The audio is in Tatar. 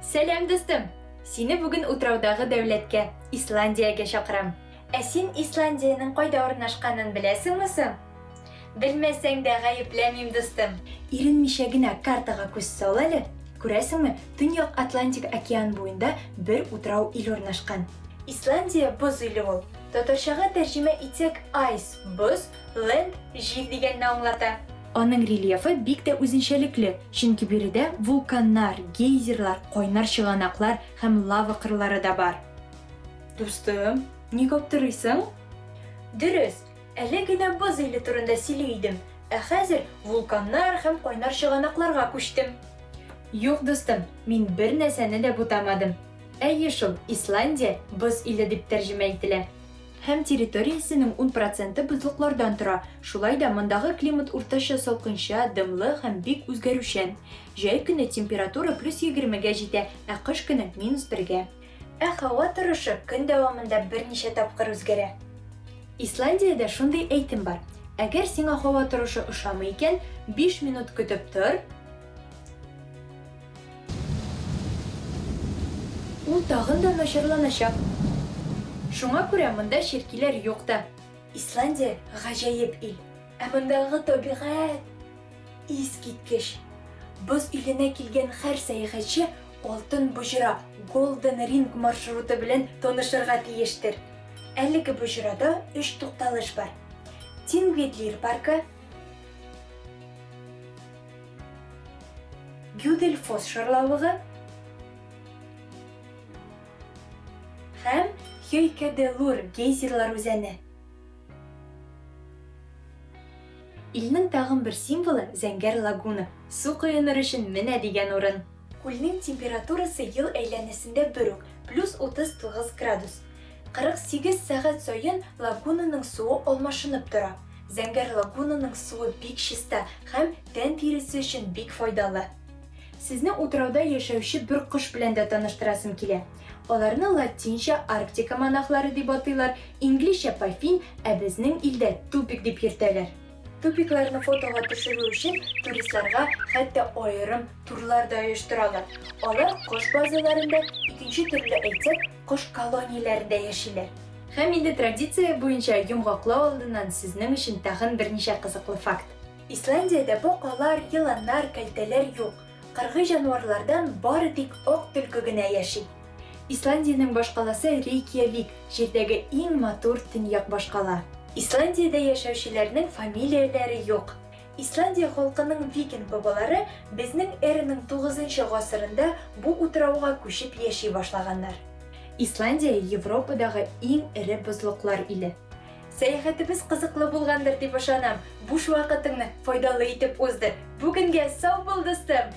Сәлем, достым! Сине бүген утраудағы дәүләткә, Исландиягә шақырам. Ә син Исландияның кайда урнашканын беләсеңме соң? Белмәсәң дә гаепләмим, достым. Иренмичә генә картага күз сал әле. Күрәсеңме, Төньяк Атлантик океан буенда бер утрау ил урнашкан. Исландия боз иле ул. Татарчага тәрҗемә итсәк, ice боз, land җир дигәнне аңлата. Аның рельефы бик тә үзенчәлекле, чөнки биредә вулканнар, гейзерлар, кайнар чыганаклар һәм лава кырлары да бар. Дустым, ник аптырыйсың? Дөрес, әле генә боз иле турында сөйли идем, ә хәзер вулканнар һәм кайнар чыганакларга күчтем. Юк, достым, мин бер нәрсәне дә бутамадым. Әйе шул, Исландия боз иле дип тәрҗемә ителә. Һәм территориясенең 10% бозлыклардан тора. Шулай да мондагы климат уртача салкынча, дымлы һәм бик үзгәрүчән. Җәй көне температура +20-гә җитә, ә кыш көне -1-гә. Ә һава торышы көн дәвамында берничә тапкыр үзгәрә. Исландиядә шундый әйтем бар. Әгәр сиңа һава торышы ошамый икән, 5 минут көтеп тор. Ул тагын да начарланачак. Шуңа күрә монда ширкиләр юк та. Исландия гаҗәеп ил. Ә мондагы табигать искиткеч. Боз иленә килгән һәр сәяхәтче алтын буҗра Golden Ring маршруты белән танышырга тиештер. Әлеге буҗрада 3 тукталыш бар. Тингведлир паркы, Гюделфос шарлавыгы һәм Хейкаделур гейзерлар үзәне. Илнең тагын бер символы Зәңгәр лагуна, су коеныр өчен менә дигән урын. Күлнең температурасы ел әйләнәсендә бер үк, +39 градус. 48 сәгать саен лагунаның суы алмашынып тора. Зәңгәр лагунаның суы бик чиста һәм тән тиресе өчен бик файдалы. Сезне утрауда яшәүче бер кош белән дә таныштырасым килә. Аларны латинча Арктика монахлары дип атыйлар, инглизчә пафин, ә безнең илдә тупик дип йөртәләр. Тупикларны фотога төшерү өчен туристларга хәтта аерым турлар да оештыралар. Алар кош базаларында, икенче төрле әйтсәк, кош колонияләрендә яшиләр. Һәм инде традиция буенча йомгаклау алдыннан сезнең өчен тагын берничә кызыклы факт. Исландиядә бакалар, йыланнар, кәлтәләр юк. Кыргый җанварлардан бары тик ак төлке генә яши. Исландиянең башкаласы Рейкьявик, җирдәге иң матур төньяк башкала. Исландиядә яшәүчеләрнең фамилияләре юк. Исландия халкының викинг бабалары безнең эраның 9-нчы гасырында бу утрауга күчеп яши башлаганнар. Исландия Европадагы иң эре бозлыклар иле. Сәяхәтебез кызыклы булгандыр дип ышанам. Буш вакытыңны файдалы итеп узды. Бүгенгә сау бул, достым!